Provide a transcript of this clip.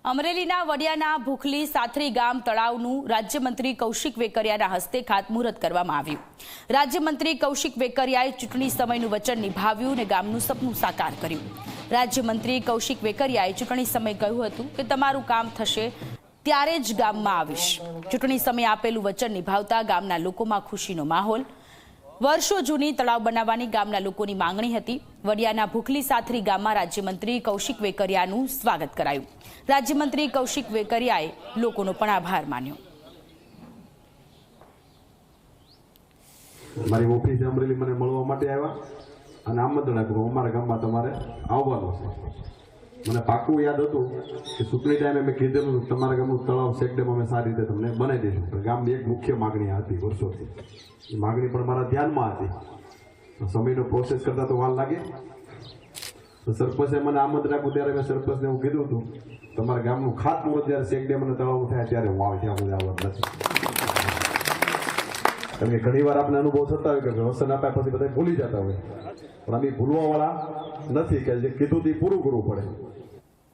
અમરેલીના વડિયાના ભૂખલી સાથરી ગામ તળાવનું રાજ્યમંત્રી કૌશિક વેકરિયાના હસ્તે ખાતમુહૂર્ત કરવામાં આવ્યું। રાજ્યમંત્રી કૌશિક વેકરિયાએ ચૂંટણી સમયનું વચન નિભાવ્યું અને ગામનું સપનું સાકાર કર્યું। રાજ્યમંત્રી કૌશિક વેકરિયાએ ચૂંટણી સમયે કહ્યું હતું કે તમારું કામ થશે ત્યારે જ ગામમાં આવીશ। ચૂંટણી સમયે આપેલું વચન નિભાવતા ગામના લોકોમાં ખુશીનો માહોલ। વર્ષો જૂની તળાવ બનાવવાની ગામના લોકોની માંગણી હતી। વડિયાના ભૂખલી સાથરી ગામમાં રાજ્યમંત્રી કૌશિક વેકરિયાનું સ્વાગત કરાયું। રાજ્યમંત્રી કૌશિક વેકરિયાએ લોકોનો પણ આભાર માન્યો। મારી ઓફિસે અમરેલી મને મળવા માટે આવ્યા અને આમંત્રણ આપ્યું અમારા ગામમાં તમારે આવવાનું છે। મને પાક્કું યાદ હતું કે ચૂંટણી ટાઈમે મેં કીધેલું તમારા ગામનું તળાવ સેકડેમ અમે સારી રીતે તમને બનાવી દઈશું, પણ ગામની એક મુખ્ય માગણી હતી વર્ષોથી। એ માગણી પણ મારા ધ્યાનમાં હતી। સમયનો પ્રોસેસ કરતા તો વાર લાગે। તો સરપંચે મને આમંત્રણ આપ્યું ત્યારે મેં સરપંચને એવું કીધું હતું તમારા ગામનું ખાતમુહૂર્ત જ્યારે સેકડેમ અને તળાવ થાય ત્યારે હું આવે, ત્યાં સુધી આવત નથી। કારણ કે ઘણી વાર આપણે અનુભવ થતા હોય કે વસન આપ્યા પછી બધા ભૂલી જતા હોય, પણ અમે ભૂલવા વાળા નથી કે જે કીધું તે પૂરું કરવું પડે।